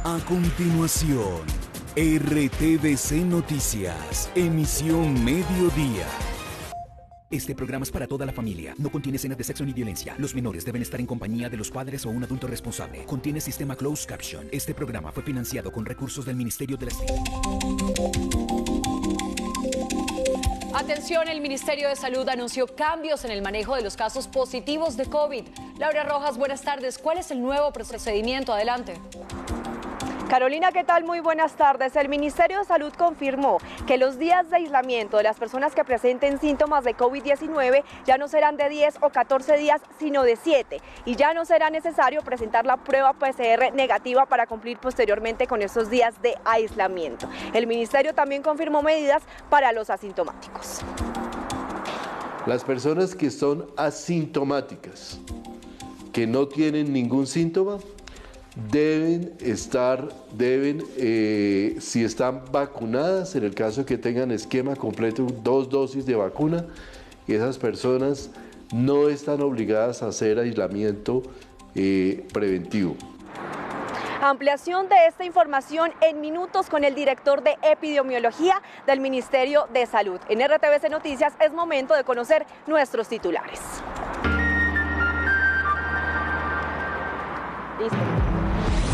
A continuación, RTVC Noticias, emisión mediodía. Este programa es para toda la familia. No contiene escenas de sexo ni violencia. Los menores deben estar en compañía de los padres o un adulto responsable. Contiene sistema closed caption. Este programa fue financiado con recursos del Ministerio de la... Atención, el Ministerio de Salud anunció cambios en el manejo de los casos positivos de COVID. Laura Rojas, buenas tardes. ¿Cuál es el nuevo procedimiento? Adelante. Carolina, ¿qué tal? Muy buenas tardes. El Ministerio de Salud confirmó que los días de aislamiento de las personas que presenten síntomas de COVID-19 ya no serán de 10 o 14 días, sino de 7. Y ya no será necesario presentar la prueba PCR negativa para cumplir posteriormente con esos días de aislamiento. El Ministerio también confirmó medidas para los asintomáticos. Las personas que son asintomáticas, que no tienen ningún síntoma, si están vacunadas, en el caso que tengan esquema completo, 2 dosis de vacuna, y esas personas no están obligadas a hacer aislamiento preventivo. Ampliación de esta información en minutos con el director de epidemiología del Ministerio de Salud. En RTVC Noticias es momento de conocer nuestros titulares. Listo.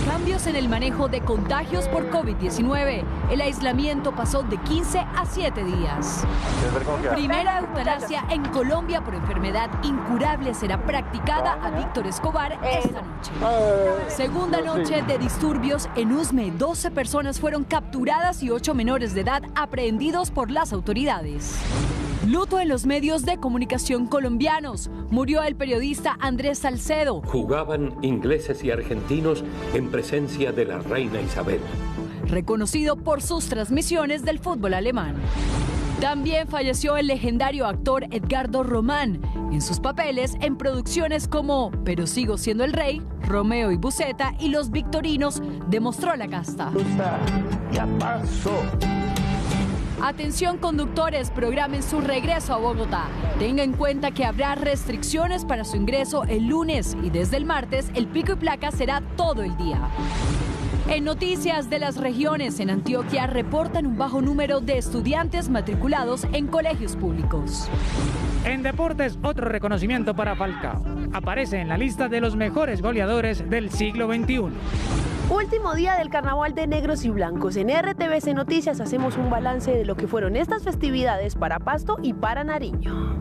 Cambios en el manejo de contagios por COVID-19. El aislamiento pasó de 15 a 7 días. Primera eutanasia en Colombia por enfermedad incurable será practicada a Víctor Escobar esta noche. Segunda noche de disturbios en Usme. 12 personas fueron capturadas y 8 menores de edad aprehendidos por las autoridades. Luto en los medios de comunicación colombianos. Murió el periodista Andrés Salcedo. Jugaban ingleses y argentinos en presencia de la reina Isabel, reconocido por sus transmisiones del fútbol alemán. También falleció el legendario actor Edgardo Román en sus papeles en producciones como Pero sigo siendo el rey, Romeo y Buceta y Los Victorinos. Demostró la casta. Ya pasó. Atención conductores, programen su regreso a Bogotá. Tenga en cuenta que habrá restricciones para su ingreso el lunes y desde el martes el pico y placa será todo el día. En noticias de las regiones, en Antioquia reportan un bajo número de estudiantes matriculados en colegios públicos. En deportes, otro reconocimiento para Falcao. Aparece en la lista de los mejores goleadores del siglo XXI. Último día del Carnaval de Negros y Blancos. En RTVC Noticias hacemos un balance de lo que fueron estas festividades para Pasto y para Nariño.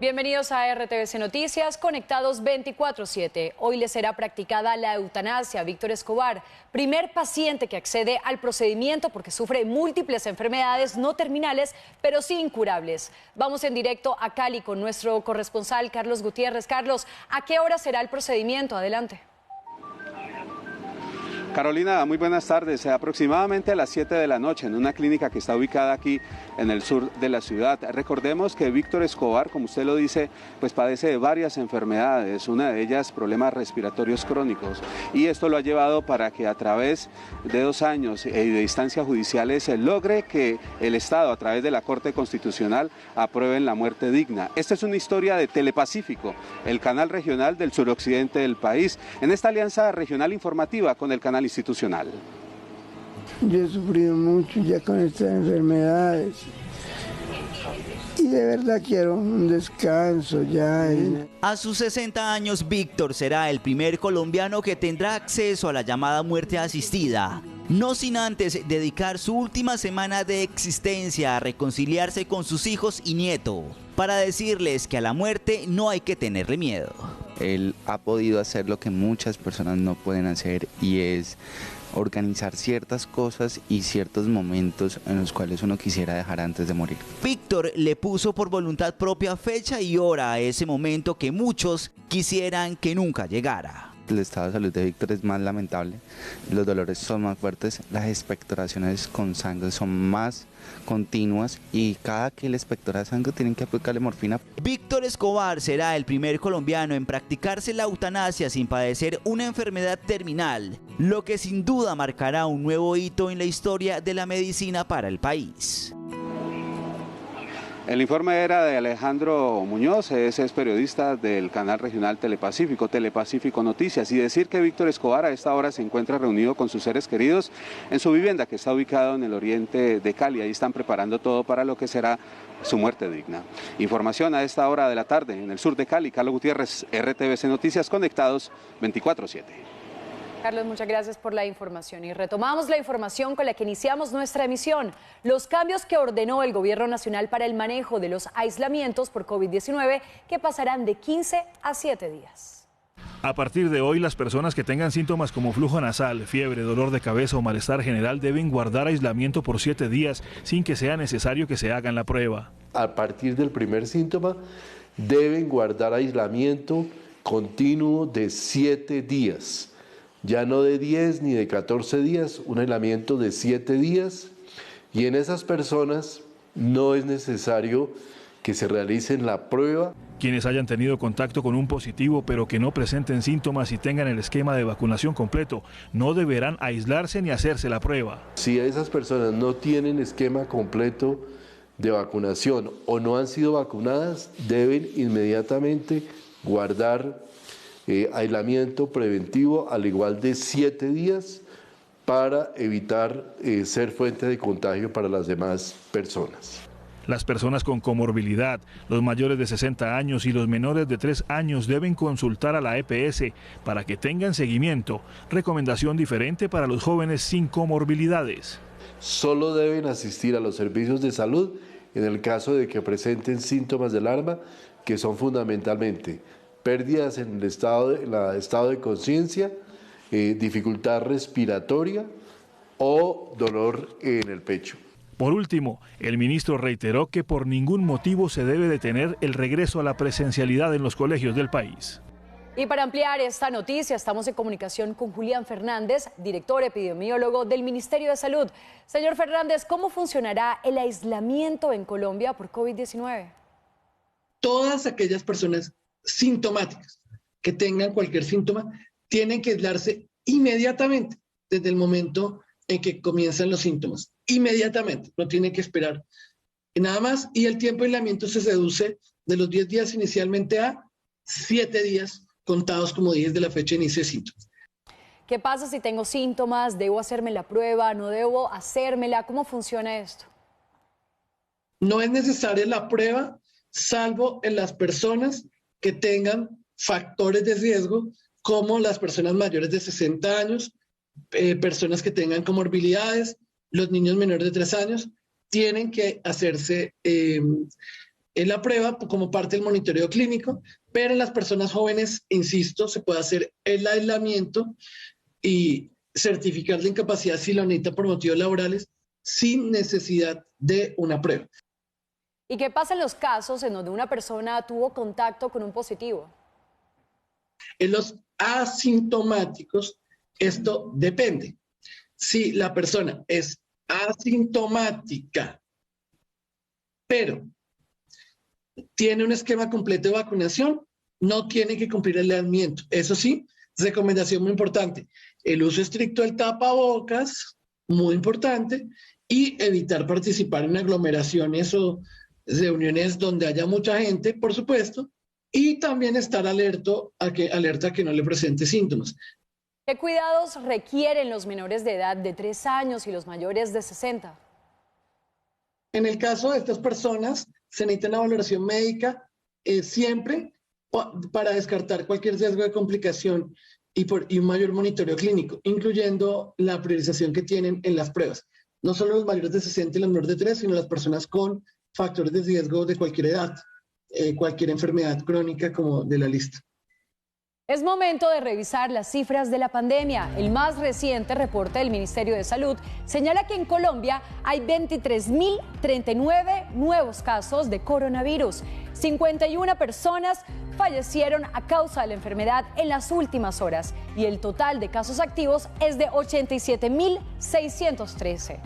Bienvenidos a RTVC Noticias, conectados 24/7. Hoy le será practicada la eutanasia a Víctor Escobar, primer paciente que accede al procedimiento porque sufre múltiples enfermedades no terminales, pero sí incurables. Vamos en directo a Cali con nuestro corresponsal Carlos Gutiérrez. Carlos, ¿a qué hora será el procedimiento? Adelante. Carolina, muy buenas tardes. Aproximadamente a las 7 de la noche en una clínica que está ubicada aquí en el sur de la ciudad. Recordemos que Víctor Escobar, como usted lo dice, pues padece de varias enfermedades, una de ellas problemas respiratorios crónicos, y esto lo ha llevado para que a través de 2 años y de instancias judiciales se logre que el Estado, a través de la Corte Constitucional, aprueben la muerte digna. Esta es una historia de Telepacífico, el canal regional del suroccidente del país, en esta alianza regional informativa con el canal institucional. Yo he sufrido mucho ya con estas enfermedades y de verdad quiero un descanso ya. A sus 60 años, Víctor será el primer colombiano que tendrá acceso a la llamada muerte asistida. No sin antes dedicar su última semana de existencia a reconciliarse con sus hijos y nieto, para decirles que a la muerte no hay que tenerle miedo. Él ha podido hacer lo que muchas personas no pueden hacer, y es organizar ciertas cosas y ciertos momentos en los cuales uno quisiera dejar antes de morir. Víctor le puso por voluntad propia fecha y hora a ese momento que muchos quisieran que nunca llegara. El estado de salud de Víctor es más lamentable, los dolores son más fuertes, las expectoraciones con sangre son más continuas y cada que él expectora sangre tienen que aplicarle morfina. Víctor Escobar será el primer colombiano en practicarse la eutanasia sin padecer una enfermedad terminal, lo que sin duda marcará un nuevo hito en la historia de la medicina para el país. El informe era de Alejandro Muñoz, ese es periodista del canal regional Telepacífico Noticias. Y decir que Víctor Escobar a esta hora se encuentra reunido con sus seres queridos en su vivienda que está ubicado en el oriente de Cali. Ahí están preparando todo para lo que será su muerte digna. Información a esta hora de la tarde en el sur de Cali. Carlos Gutiérrez, RTVC Noticias, conectados 24/7. Carlos, muchas gracias por la información y retomamos la información con la que iniciamos nuestra emisión. Los cambios que ordenó el Gobierno Nacional para el manejo de los aislamientos por COVID-19 que pasarán de 15 a 7 días. A partir de hoy, las personas que tengan síntomas como flujo nasal, fiebre, dolor de cabeza o malestar general deben guardar aislamiento por 7 días sin que sea necesario que se hagan la prueba. A partir del primer síntoma, deben guardar aislamiento continuo de 7 días. Ya no de 10 ni de 14 días, un aislamiento de 7 días. Y en esas personas no es necesario que se realicen la prueba. Quienes hayan tenido contacto con un positivo pero que no presenten síntomas y tengan el esquema de vacunación completo, no deberán aislarse ni hacerse la prueba. Si esas personas no tienen esquema completo de vacunación o no han sido vacunadas, deben inmediatamente guardar aislamiento preventivo al igual de 7 días para evitar ser fuente de contagio para las demás personas. Las personas con comorbilidad, los mayores de 60 años y los menores de 3 años deben consultar a la EPS para que tengan seguimiento. Recomendación diferente para los jóvenes sin comorbilidades. Solo deben asistir a los servicios de salud en el caso de que presenten síntomas de alarma, que son fundamentalmente pérdidas en el estado de conciencia, dificultad respiratoria o dolor en el pecho. Por último, el ministro reiteró que por ningún motivo se debe detener el regreso a la presencialidad en los colegios del país. Y para ampliar esta noticia, estamos en comunicación con Julián Fernández, director epidemiólogo del Ministerio de Salud. Señor Fernández, ¿cómo funcionará el aislamiento en Colombia por COVID-19? Todas aquellas personas sintomáticas que tengan cualquier síntoma tienen que aislarse inmediatamente desde el momento en que comienzan los síntomas. Inmediatamente, no tienen que esperar nada más, y el tiempo de aislamiento se reduce de los 10 días inicialmente a 7 días contados como 10 de la fecha de inicio de síntomas. ¿Qué pasa si tengo síntomas? ¿Debo hacerme la prueba? ¿No debo hacérmela? ¿Cómo funciona esto? No es necesaria la prueba, salvo en las personas que tengan factores de riesgo, como las personas mayores de 60 años, personas que tengan comorbilidades, los niños menores de 3 años, tienen que hacerse la prueba como parte del monitoreo clínico, pero en las personas jóvenes, insisto, se puede hacer el aislamiento y certificar la incapacidad si lo necesita por motivos laborales sin necesidad de una prueba. ¿Y qué pasa en los casos en donde una persona tuvo contacto con un positivo? En los asintomáticos, esto depende. Si la persona es asintomática, pero tiene un esquema completo de vacunación, no tiene que cumplir el aislamiento. Eso sí, recomendación muy importante, el uso estricto del tapabocas, muy importante, y evitar participar en aglomeraciones o reuniones donde haya mucha gente, por supuesto, y también estar alerta a que no le presente síntomas. ¿Qué cuidados requieren los menores de edad de 3 años y los mayores de 60? En el caso de estas personas, se necesita una valoración médica siempre para descartar cualquier riesgo de complicación y un mayor monitoreo clínico, incluyendo la priorización que tienen en las pruebas. No solo los mayores de 60 y los menores de 3, sino las personas con factores de riesgo de cualquier edad, cualquier enfermedad crónica como de la lista. Es momento de revisar las cifras de la pandemia. El más reciente reporte del Ministerio de Salud señala que en Colombia hay 23.039 nuevos casos de coronavirus. 51 personas fallecieron a causa de la enfermedad en las últimas horas y el total de casos activos es de 87.613.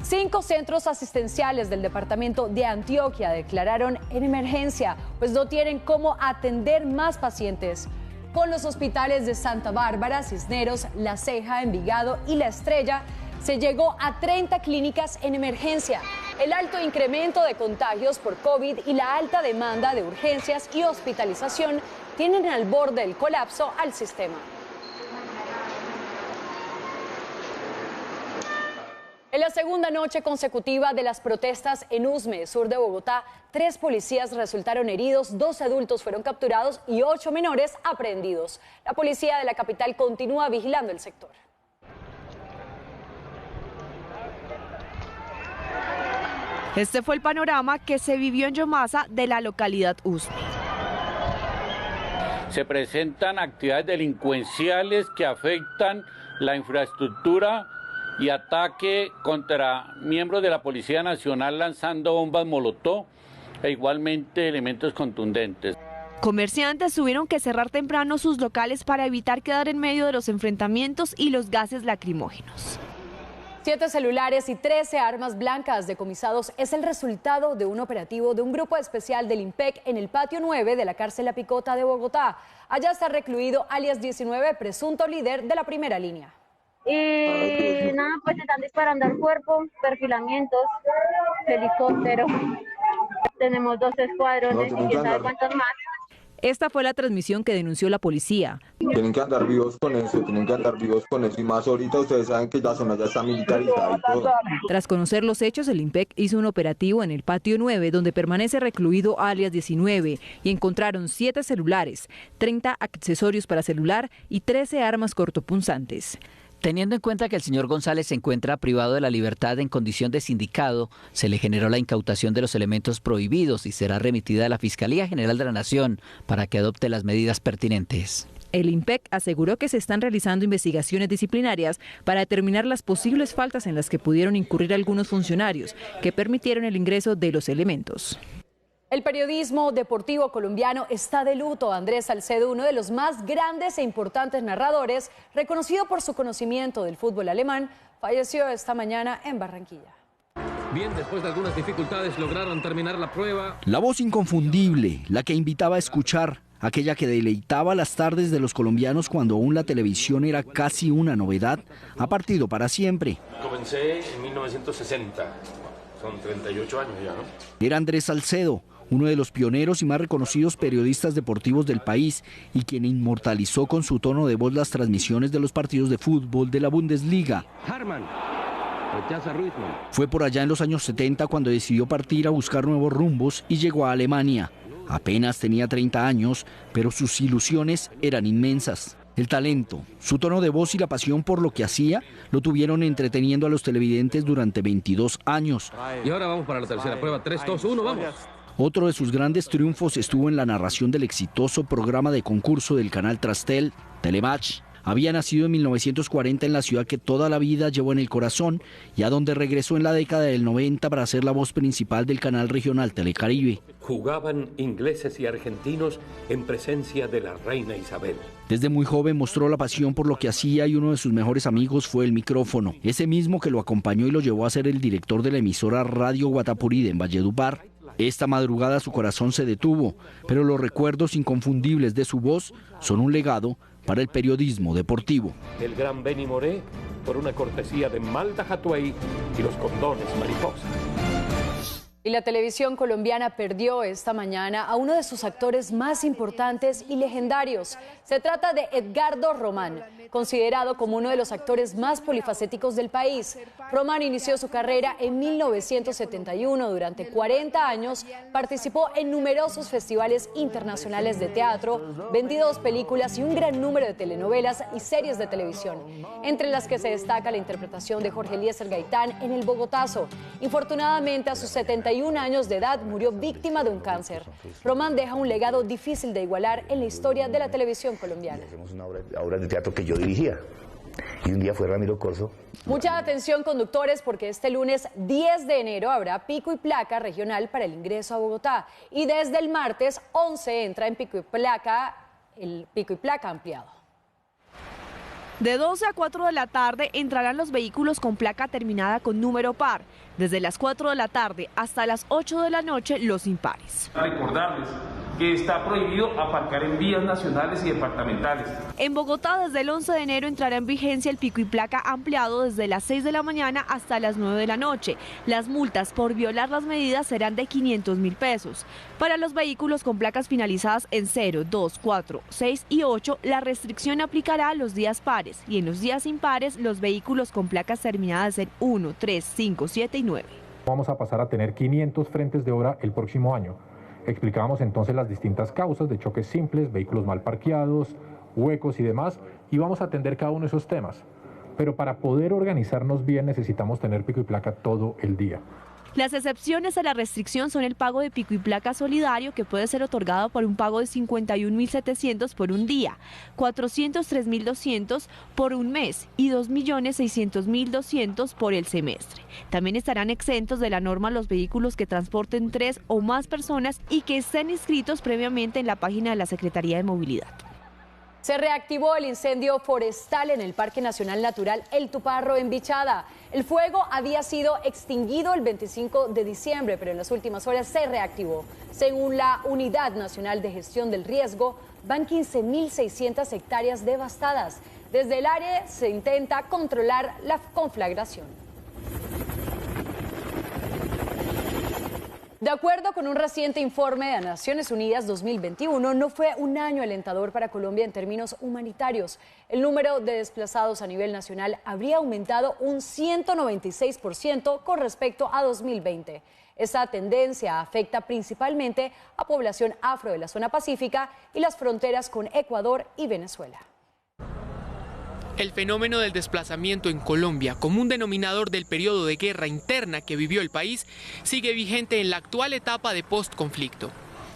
5 centros asistenciales del departamento de Antioquia declararon en emergencia, pues no tienen cómo atender más pacientes. Con los hospitales de Santa Bárbara, Cisneros, La Ceja, Envigado y La Estrella, se llegó a 30 clínicas en emergencia. El alto incremento de contagios por COVID y la alta demanda de urgencias y hospitalización tienen al borde del colapso al sistema. En la segunda noche consecutiva de las protestas en Usme, sur de Bogotá, 3 policías resultaron heridos, 2 adultos fueron capturados y 8 menores aprehendidos. La policía de la capital continúa vigilando el sector. Este fue el panorama que se vivió en Yomasa de la localidad Usme. Se presentan actividades delincuenciales que afectan la infraestructura y ataque contra miembros de la Policía Nacional lanzando bombas molotov e igualmente elementos contundentes. Comerciantes tuvieron que cerrar temprano sus locales para evitar quedar en medio de los enfrentamientos y los gases lacrimógenos. 7 celulares y 13 armas blancas decomisados es el resultado de un operativo de un grupo especial del IMPEC en el patio 9 de la cárcel La Picota de Bogotá. Allá está recluido alias 19, presunto líder de la primera línea. Y nada, pues están disparando al cuerpo, perfilamientos, helicóptero. Tenemos 2 escuadrones y quién sabe cuántos más. Esta fue la transmisión que denunció la policía. Tienen que andar vivos con eso, y más ahorita ustedes saben que la zona ya está militarizada y todo. Tras conocer los hechos, el IMPEC hizo un operativo en el patio 9, donde permanece recluido alias 19, y encontraron 7 celulares, 30 accesorios para celular y 13 armas cortopunzantes. Teniendo en cuenta que el señor González se encuentra privado de la libertad en condición de sindicado, se le generó la incautación de los elementos prohibidos y será remitida a la Fiscalía General de la Nación para que adopte las medidas pertinentes. El IMPEC aseguró que se están realizando investigaciones disciplinarias para determinar las posibles faltas en las que pudieron incurrir algunos funcionarios que permitieron el ingreso de los elementos. El periodismo deportivo colombiano está de luto. Andrés Salcedo, uno de los más grandes e importantes narradores, reconocido por su conocimiento del fútbol alemán, falleció esta mañana en Barranquilla. Bien, después de algunas dificultades lograron terminar la prueba. La voz inconfundible, la que invitaba a escuchar, aquella que deleitaba las tardes de los colombianos cuando aún la televisión era casi una novedad, ha partido para siempre. Comencé en 1960, son 38 años ya, ¿no? Era Andrés Salcedo, uno de los pioneros y más reconocidos periodistas deportivos del país y quien inmortalizó con su tono de voz las transmisiones de los partidos de fútbol de la Bundesliga. Fue por allá en los años 70 cuando decidió partir a buscar nuevos rumbos y llegó a Alemania. Apenas tenía 30 años, pero sus ilusiones eran inmensas. El talento, su tono de voz y la pasión por lo que hacía lo tuvieron entreteniendo a los televidentes durante 22 años. Y ahora vamos para la tercera prueba, 3, 2, 1, vamos. Otro de sus grandes triunfos estuvo en la narración del exitoso programa de concurso del canal Trastel, Telematch. Había nacido en 1940 en la ciudad que toda la vida llevó en el corazón y a donde regresó en la década del 90 para ser la voz principal del canal regional Telecaribe. Jugaban ingleses y argentinos en presencia de la reina Isabel. Desde muy joven mostró la pasión por lo que hacía y uno de sus mejores amigos fue el micrófono, ese mismo que lo acompañó y lo llevó a ser el director de la emisora Radio Guatapurí en Valledupar. Esta madrugada su corazón se detuvo, pero los recuerdos inconfundibles de su voz son un legado para el periodismo deportivo. El gran Benny Moré, por una cortesía de Malda Hatuey y los condones mariposa. Y la televisión colombiana perdió esta mañana a uno de sus actores más importantes y legendarios. Se trata de Edgardo Román, considerado como uno de los actores más polifacéticos del país. Román inició su carrera en 1971. Durante 40 años participó en numerosos festivales internacionales de teatro, 22 películas y un gran número de telenovelas y series de televisión, entre las que se destaca la interpretación de Jorge Eliezer Gaitán en El Bogotazo. Infortunadamente, a sus 71 años de edad murió víctima de un cáncer. Román deja un legado difícil de igualar en la historia de la televisión colombiana. Hacemos una obra de teatro que yo dirigía y un día fue Ramiro Corso. Mucha atención, conductores, porque este lunes 10 de enero habrá pico y placa regional para el ingreso a Bogotá y desde el martes 11 entra en pico y placa el pico y placa ampliado. De 12 a 4 de la tarde entrarán los vehículos con placa terminada con número par. Desde las 4 de la tarde hasta las 8 de la noche los impares. Recordarles que está prohibido aparcar en vías nacionales y departamentales. En Bogotá, desde el 11 de enero entrará en vigencia el pico y placa ampliado desde las 6 de la mañana hasta las 9 de la noche. Las multas por violar las medidas serán de 500.000 pesos. Para los vehículos con placas finalizadas en 0, 2, 4, 6 y 8, la restricción aplicará los días pares y en los días impares los vehículos con placas terminadas en 1, 3, 5, 7 y 9. Vamos a pasar a tener 500 frentes de obra el próximo año. Explicábamos entonces las distintas causas de choques simples, vehículos mal parqueados, huecos y demás, y vamos a atender cada uno de esos temas. Pero para poder organizarnos bien necesitamos tener pico y placa todo el día. Las excepciones a la restricción son el pago de pico y placa solidario, que puede ser otorgado por un pago de 51.700 por un día, 403.200 por un mes y 2.600.200 por el semestre. También estarán exentos de la norma los vehículos que transporten 3 o más personas y que estén inscritos previamente en la página de la Secretaría de Movilidad. Se reactivó el incendio forestal en el Parque Nacional Natural El Tuparro en Vichada. El fuego había sido extinguido el 25 de diciembre, pero en las últimas horas se reactivó. Según la Unidad Nacional de Gestión del Riesgo, van 15.600 hectáreas devastadas. Desde el área se intenta controlar la conflagración. De acuerdo con un reciente informe de Naciones Unidas 2021, no fue un año alentador para Colombia en términos humanitarios. El número de desplazados a nivel nacional habría aumentado un 196% con respecto a 2020. Esta tendencia afecta principalmente a población afro de la zona pacífica y las fronteras con Ecuador y Venezuela. El fenómeno del desplazamiento en Colombia, como un denominador del periodo de guerra interna que vivió el país, sigue vigente en la actual etapa de postconflicto.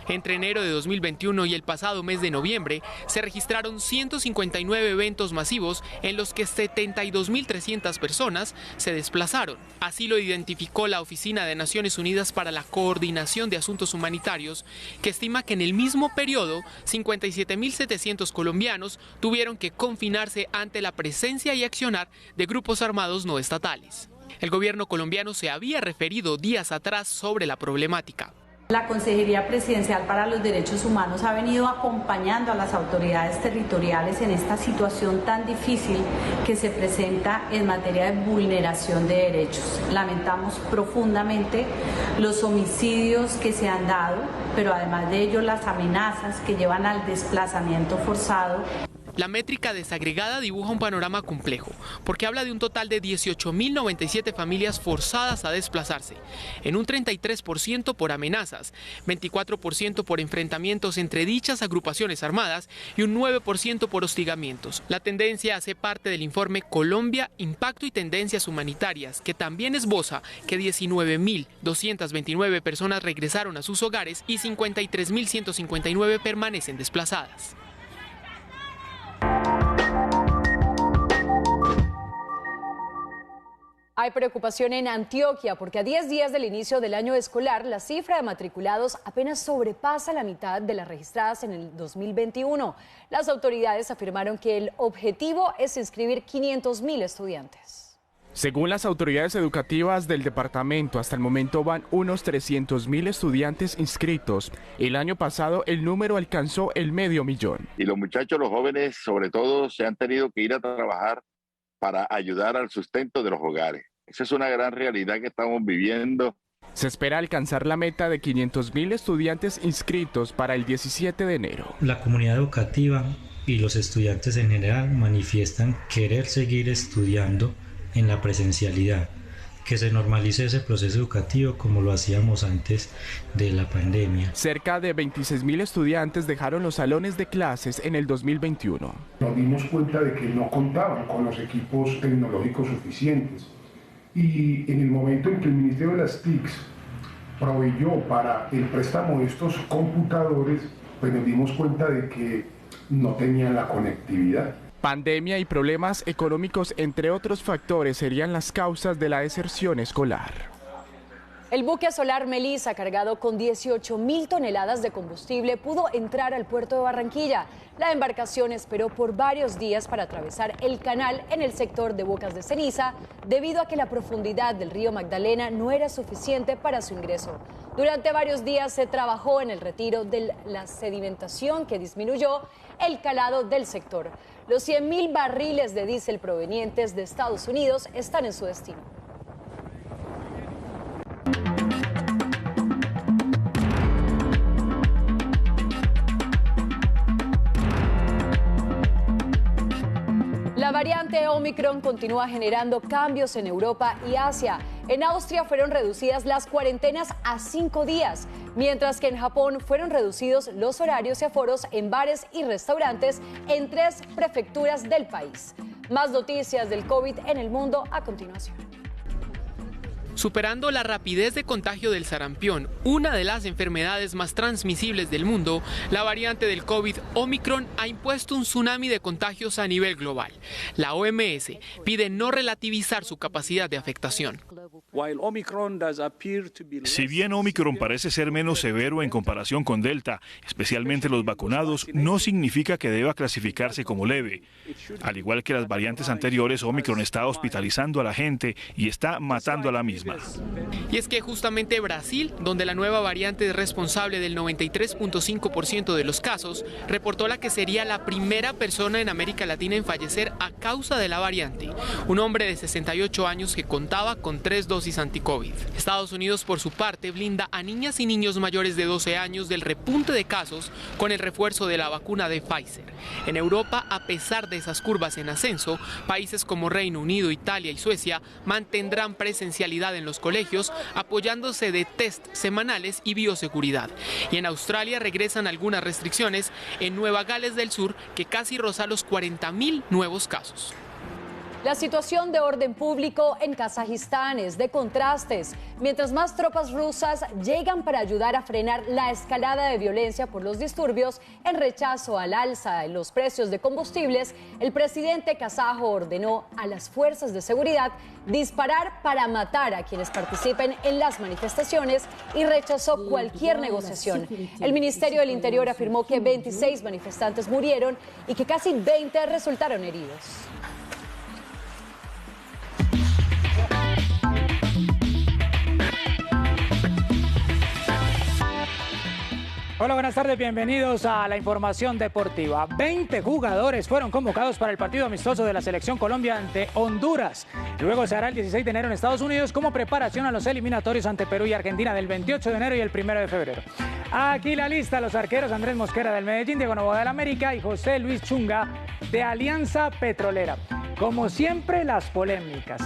Entre enero de 2021 y el pasado mes de noviembre, se registraron 159 eventos masivos en los que 72.300 personas se desplazaron. Así lo identificó la Oficina de Naciones Unidas para la Coordinación de Asuntos Humanitarios, que estima que en el mismo periodo, 57.700 colombianos tuvieron que confinarse ante la presencia y accionar de grupos armados no estatales. El gobierno colombiano se había referido días atrás sobre la problemática. La Consejería Presidencial para los Derechos Humanos ha venido acompañando a las autoridades territoriales en esta situación tan difícil que se presenta en materia de vulneración de derechos. Lamentamos profundamente los homicidios que se han dado, pero además de ello las amenazas que llevan al desplazamiento forzado. La métrica desagregada dibuja un panorama complejo, porque habla de un total de 18.097 familias forzadas a desplazarse, en un 33% por amenazas, 24% por enfrentamientos entre dichas agrupaciones armadas y un 9% por hostigamientos. La tendencia hace parte del informe Colombia, Impacto y Tendencias Humanitarias, que también esboza que 19.229 personas regresaron a sus hogares y 53.159 permanecen desplazadas. Hay preocupación en Antioquia porque a 10 días del inicio del año escolar, la cifra de matriculados apenas sobrepasa la mitad de las registradas en el 2021. Las autoridades afirmaron que el objetivo es inscribir 500.000 estudiantes. Según las autoridades educativas del departamento, hasta el momento van unos 300.000 estudiantes inscritos. El año pasado el número alcanzó el 500.000. Y los muchachos, los jóvenes, sobre todo, se han tenido que ir a trabajar para ayudar al sustento de los hogares. Esa es una gran realidad que estamos viviendo. Se espera alcanzar la meta de 500.000 estudiantes inscritos para el 17 de enero. La comunidad educativa y los estudiantes en general manifiestan querer seguir estudiando en la presencialidad, que se normalice ese proceso educativo como lo hacíamos antes de la pandemia. Cerca de 26.000 estudiantes dejaron los salones de clases en el 2021. Nos dimos cuenta de que no contaban con los equipos tecnológicos suficientes y en el momento en que el Ministerio de las TICs proveyó para el préstamo de estos computadores, pues nos dimos cuenta de que no tenían la conectividad. Pandemia y problemas económicos, entre otros factores, serían las causas de la deserción escolar. El buque solar Melissa, cargado con 18.000 toneladas de combustible, pudo entrar al puerto de Barranquilla. La embarcación esperó por varios días para atravesar el canal en el sector de Bocas de Ceniza, debido a que la profundidad del río Magdalena no era suficiente para su ingreso. Durante varios días se trabajó en el retiro de la sedimentación que disminuyó el calado del sector. Los 100.000 barriles de diésel provenientes de Estados Unidos están en su destino. La variante Omicron continúa generando cambios en Europa y Asia. En Austria fueron reducidas las cuarentenas a 5 días, mientras que en Japón fueron reducidos los horarios y aforos en bares y restaurantes en 3 prefecturas del país. Más noticias del COVID en el mundo a continuación. Superando la rapidez de contagio del sarampión, una de las enfermedades más transmisibles del mundo, la variante del COVID Omicron ha impuesto un tsunami de contagios a nivel global. La OMS pide no relativizar su capacidad de afectación. Si bien Omicron parece ser menos severo en comparación con Delta, especialmente los vacunados, no significa que deba clasificarse como leve. Al igual que las variantes anteriores, Omicron está hospitalizando a la gente y está matando a la misma. Y es que justamente Brasil, donde la nueva variante es responsable del 93.5% de los casos, reportó la que sería la primera persona en América Latina en fallecer a causa de la variante, un hombre de 68 años que contaba con 3 dosis anti-COVID. Estados Unidos, por su parte, blinda a niñas y niños mayores de 12 años del repunte de casos con el refuerzo de la vacuna de Pfizer. En Europa, a pesar de esas curvas en ascenso, países como Reino Unido, Italia y Suecia mantendrán presencialidad en los colegios, apoyándose de test semanales y bioseguridad. Y en Australia regresan algunas restricciones en Nueva Gales del Sur, que casi roza los 40.000 nuevos casos. La situación de orden público en Kazajistán es de contrastes. Mientras más tropas rusas llegan para ayudar a frenar la escalada de violencia por los disturbios en rechazo al alza en los precios de combustibles, el presidente kazajo ordenó a las fuerzas de seguridad disparar para matar a quienes participen en las manifestaciones y rechazó cualquier negociación. El Ministerio del Interior afirmó que 26 manifestantes murieron y que casi 20 resultaron heridos. Hola, buenas tardes, bienvenidos a la información deportiva. 20 jugadores fueron convocados para el partido amistoso de la Selección Colombia ante Honduras. Luego se hará el 16 de enero en Estados Unidos como preparación a los eliminatorios ante Perú y Argentina del 28 de enero y el 1 de febrero. Aquí la lista: los arqueros Andrés Mosquera del Medellín, Diego Noboa del América y José Luis Chunga de Alianza Petrolera. Como siempre, las polémicas.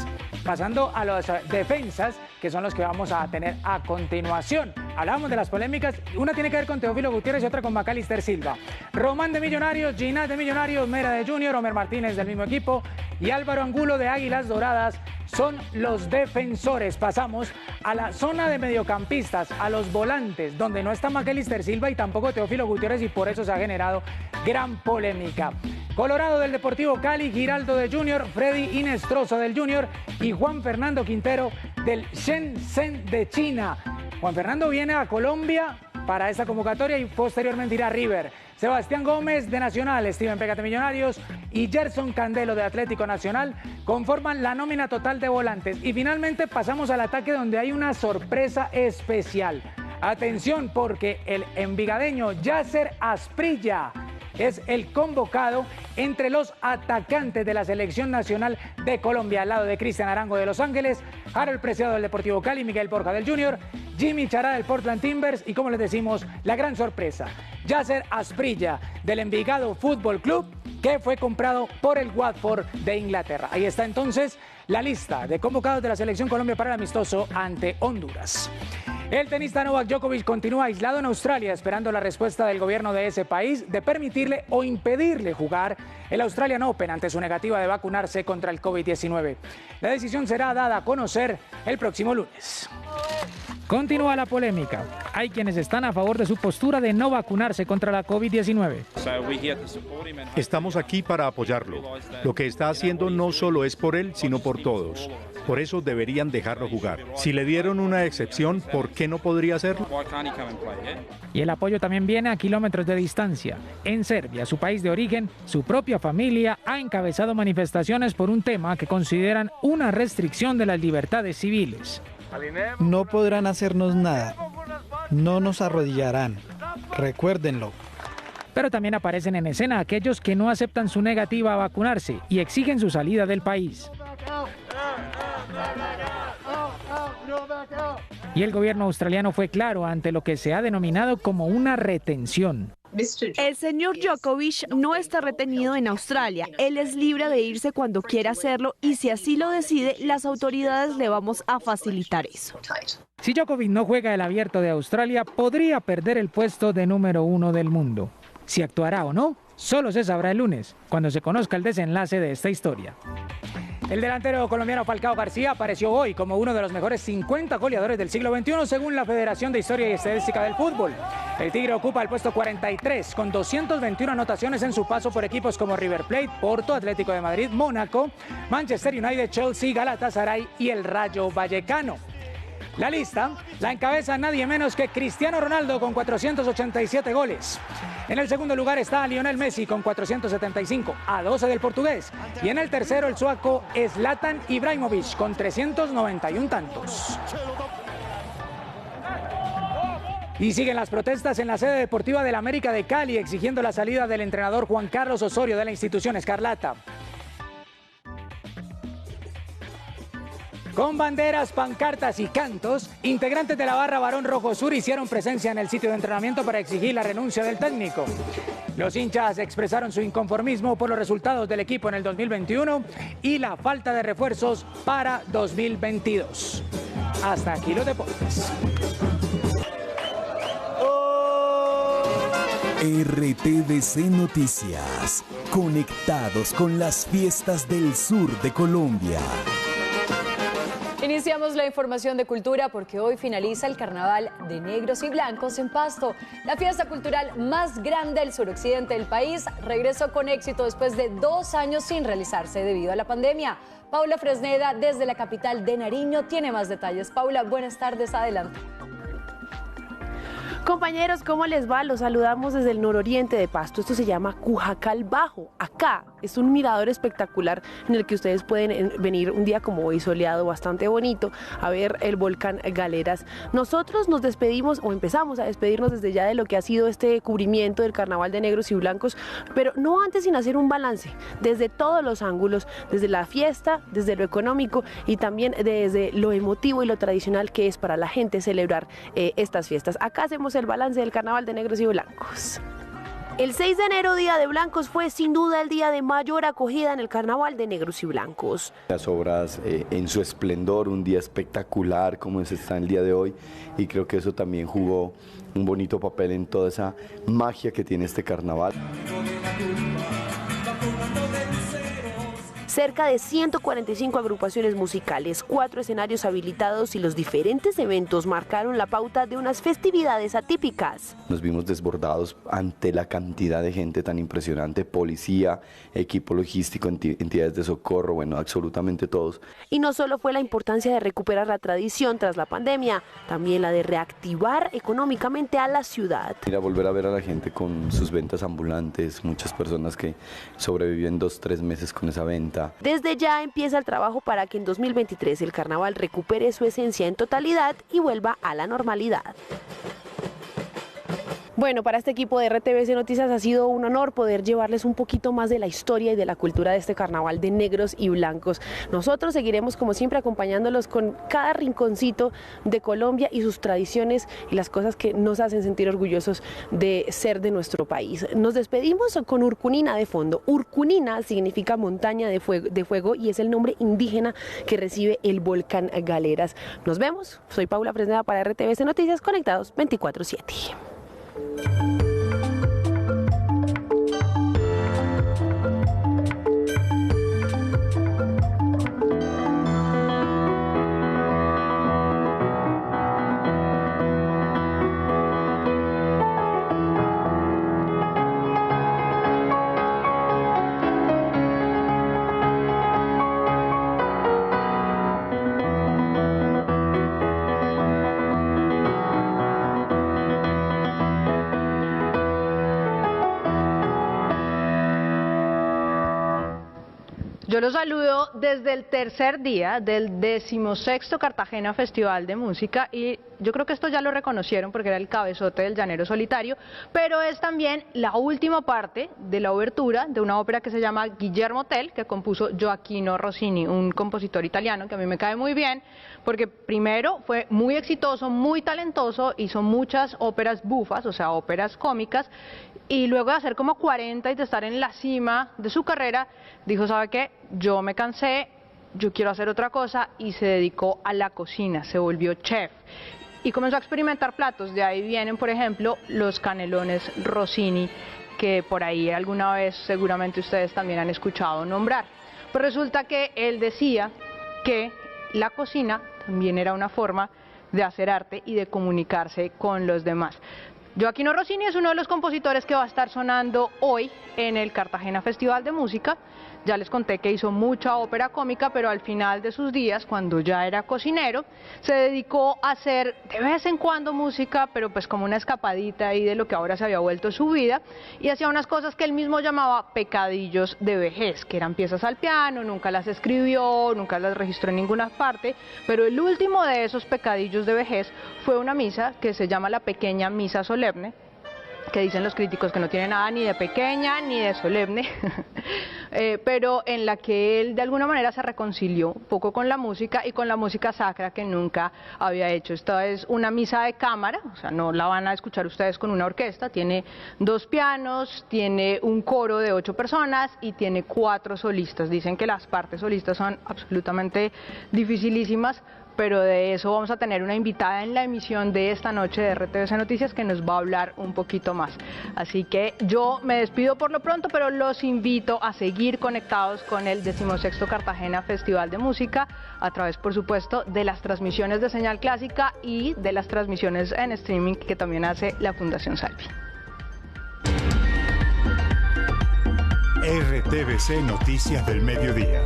Pasando a las defensas, que son los que vamos a tener a continuación. Hablábamos de las polémicas, una tiene que ver con Teófilo Gutiérrez y otra con Macalister Silva. Román de Millonarios, Ginás de Millonarios, Mera de Junior, Homer Martínez del mismo equipo y Álvaro Angulo de Águilas Doradas son los defensores. Pasamos a la zona de mediocampistas, a los volantes, donde no está Macalister Silva y tampoco Teófilo Gutiérrez, y por eso se ha generado gran polémica. Colorado del Deportivo Cali, Giraldo de Junior, Freddy Inestrosa del Junior y Juan Fernando Quintero del Shenzhen de China. Juan Fernando viene a Colombia para esta convocatoria y posteriormente irá a River. Sebastián Gómez de Nacional, Steven Pegate Millonarios y Gerson Candelo de Atlético Nacional conforman la nómina total de volantes. Y finalmente pasamos al ataque, donde hay una sorpresa especial. Atención, porque el envigadeño Yasser Asprilla es el convocado entre los atacantes de la Selección Nacional de Colombia, al lado de Cristian Arango de Los Ángeles, Harold Preciado del Deportivo Cali, Miguel Borja del Junior, Jimmy Chará del Portland Timbers y, como les decimos, la gran sorpresa, Yasser Asprilla del Envigado Fútbol Club, que fue comprado por el Watford de Inglaterra. Ahí está entonces la lista de convocados de la Selección Colombia para el amistoso ante Honduras. El tenista Novak Djokovic continúa aislado en Australia, esperando la respuesta del gobierno de ese país de permitirle o impedirle jugar el Australian Open ante su negativa de vacunarse contra el COVID-19. La decisión será dada a conocer el próximo lunes. Continúa la polémica. Hay quienes están a favor de su postura de no vacunarse contra la COVID-19. Estamos aquí para apoyarlo. Lo que está haciendo no solo es por él, sino por todos. Por eso deberían dejarlo jugar. Si le dieron una excepción, ¿por qué no podría hacerlo? Y el apoyo también viene a kilómetros de distancia. En Serbia, su país de origen, su propia familia ha encabezado manifestaciones por un tema que consideran una restricción de las libertades civiles. No podrán hacernos nada. No nos arrodillarán, recuérdenlo. Pero también aparecen en escena aquellos que no aceptan su negativa a vacunarse y exigen su salida del país. Y el gobierno australiano fue claro ante lo que se ha denominado como una retención. El señor Djokovic no está retenido en Australia. Él es libre de irse cuando quiera hacerlo y si así lo decide, las autoridades le vamos a facilitar eso. Si Djokovic no juega el Abierto de Australia, podría perder el puesto de número 1 del mundo. Si actuará o no, solo se sabrá el lunes, cuando se conozca el desenlace de esta historia. El delantero colombiano Falcao García apareció hoy como uno de los mejores 50 goleadores del siglo XXI según la Federación de Historia y Estadística del Fútbol. El Tigre ocupa el puesto 43 con 221 anotaciones en su paso por equipos como River Plate, Porto, Atlético de Madrid, Mónaco, Manchester United, Chelsea, Galatasaray y el Rayo Vallecano. La lista la encabeza nadie menos que Cristiano Ronaldo con 487 goles. En el segundo lugar está Lionel Messi con 475, a 12 del portugués. Y en el tercero el sueco Zlatan Ibrahimovic con 391 tantos. Y siguen las protestas en la sede deportiva del América de Cali exigiendo la salida del entrenador Juan Carlos Osorio de la institución escarlata. Con banderas, pancartas y cantos, integrantes de la barra Barón Rojo Sur hicieron presencia en el sitio de entrenamiento para exigir la renuncia del técnico. Los hinchas expresaron su inconformismo por los resultados del equipo en el 2021 y la falta de refuerzos para 2022. Hasta aquí los deportes. RTVC Noticias, conectados con las fiestas del sur de Colombia. Iniciamos la información de cultura porque hoy finaliza el Carnaval de Negros y Blancos en Pasto. La fiesta cultural más grande del suroccidente del país regresó con éxito después de 2 años sin realizarse debido a la pandemia. Paula Fresneda, desde la capital de Nariño, tiene más detalles. Paula, buenas tardes, adelante. Compañeros, ¿cómo les va? Los saludamos desde el nororiente de Pasto. Esto se llama Cujacal Bajo. Acá es un mirador espectacular en el que ustedes pueden venir un día como hoy, soleado, bastante bonito, a ver el volcán Galeras. Nosotros nos despedimos o empezamos a despedirnos desde ya de lo que ha sido este cubrimiento del Carnaval de Negros y Blancos, pero no antes sin hacer un balance desde todos los ángulos, desde la fiesta, desde lo económico y también desde lo emotivo y lo tradicional que es para la gente celebrar estas fiestas. Acá hacemos el balance del Carnaval de Negros y Blancos. El 6 de enero, Día de Blancos, fue sin duda el día de mayor acogida en el Carnaval de Negros y Blancos. Las obras en su esplendor, un día espectacular como está el día de hoy, y creo que eso también jugó un bonito papel en toda esa magia que tiene este carnaval. Cerca de 145 agrupaciones musicales, 4 escenarios habilitados y los diferentes eventos marcaron la pauta de unas festividades atípicas. Nos vimos desbordados ante la cantidad de gente tan impresionante, policía, equipo logístico, entidades de socorro, bueno, absolutamente todos. Y no solo fue la importancia de recuperar la tradición tras la pandemia, también la de reactivar económicamente a la ciudad. Mira, volver a ver a la gente con sus ventas ambulantes, muchas personas que sobreviven 2-3 meses con esa venta. Desde ya empieza el trabajo para que en 2023 el carnaval recupere su esencia en totalidad y vuelva a la normalidad. Bueno, para este equipo de RTVC Noticias ha sido un honor poder llevarles un poquito más de la historia y de la cultura de este Carnaval de Negros y Blancos. Nosotros seguiremos como siempre acompañándolos con cada rinconcito de Colombia y sus tradiciones y las cosas que nos hacen sentir orgullosos de ser de nuestro país. Nos despedimos con Urcunina de fondo. Urcunina significa montaña de fuego y es el nombre indígena que recibe el volcán Galeras. Nos vemos. Soy Paula Fresneda para RTVC Noticias, conectados 24/7. Yo los saludo desde el tercer día del 16º Cartagena Festival de Música y yo creo que esto ya lo reconocieron porque era el cabezote del Llanero Solitario, pero es también la última parte de la obertura de una ópera que se llama Guillermo Tell, que compuso Gioachino Rossini, un compositor italiano que a mí me cae muy bien porque primero fue muy exitoso, muy talentoso, hizo muchas óperas bufas, o sea, óperas cómicas, y luego de hacer como 40 y de estar en la cima de su carrera, dijo, ¿sabe qué? Yo me cansé, yo quiero hacer otra cosa, y se dedicó a la cocina, se volvió chef y comenzó a experimentar platos. De ahí vienen, por ejemplo, los canelones Rossini, que por ahí alguna vez seguramente ustedes también han escuchado nombrar. Pero resulta que él decía que la cocina también era una forma de hacer arte y de comunicarse con los demás. Gioachino Rossini es uno de los compositores que va a estar sonando hoy en el Cartagena Festival de Música. Ya les conté que hizo mucha ópera cómica, pero al final de sus días, cuando ya era cocinero, se dedicó a hacer de vez en cuando música, pero pues como una escapadita ahí de lo que ahora se había vuelto su vida, y hacía unas cosas que él mismo llamaba pecadillos de vejez, que eran piezas al piano, nunca las escribió, nunca las registró en ninguna parte, pero el último de esos pecadillos de vejez fue una misa que se llama la Pequeña Misa Solemne, que dicen los críticos que no tiene nada ni de pequeña ni de solemne, pero en la que él de alguna manera se reconcilió un poco con la música y con la música sacra que nunca había hecho. Esta es una misa de cámara, o sea, no la van a escuchar ustedes con una orquesta, tiene 2 pianos, tiene un coro de 8 personas y tiene 4 solistas. Dicen que las partes solistas son absolutamente dificilísimas, pero de eso vamos a tener una invitada en la emisión de esta noche de RTVC Noticias que nos va a hablar un poquito más. Así que yo me despido por lo pronto, pero los invito a seguir conectados con el 16º Cartagena Festival de Música a través, por supuesto, de las transmisiones de Señal Clásica y de las transmisiones en streaming que también hace la Fundación Salvi. RTVC Noticias del Mediodía.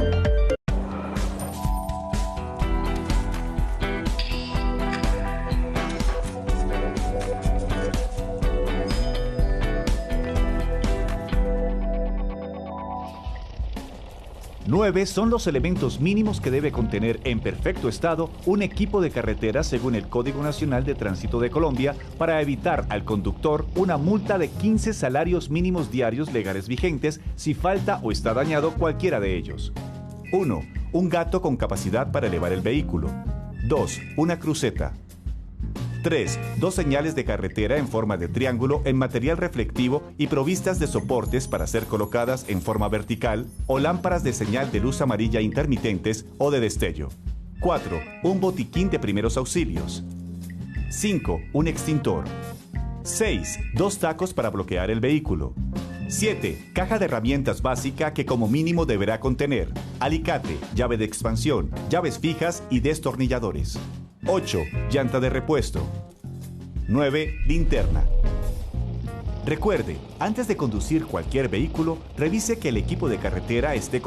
Nueve son los elementos mínimos que debe contener en perfecto estado un equipo de carretera según el Código Nacional de Tránsito de Colombia para evitar al conductor una multa de 15 salarios mínimos diarios legales vigentes si falta o está dañado cualquiera de ellos. 1. Un gato con capacidad para elevar el vehículo. 2. Una cruceta. 3. 2 señales de carretera en forma de triángulo en material reflectivo y provistas de soportes para ser colocadas en forma vertical o lámparas de señal de luz amarilla intermitentes o de destello. 4. Un botiquín de primeros auxilios. 5. Un extintor. 6. 2 tacos para bloquear el vehículo. 7. Caja de herramientas básica que como mínimo deberá contener alicate, llave de expansión, llaves fijas y destornilladores. 8. Llanta de repuesto. 9. Linterna. Recuerde, antes de conducir cualquier vehículo, revise que el equipo de carretera esté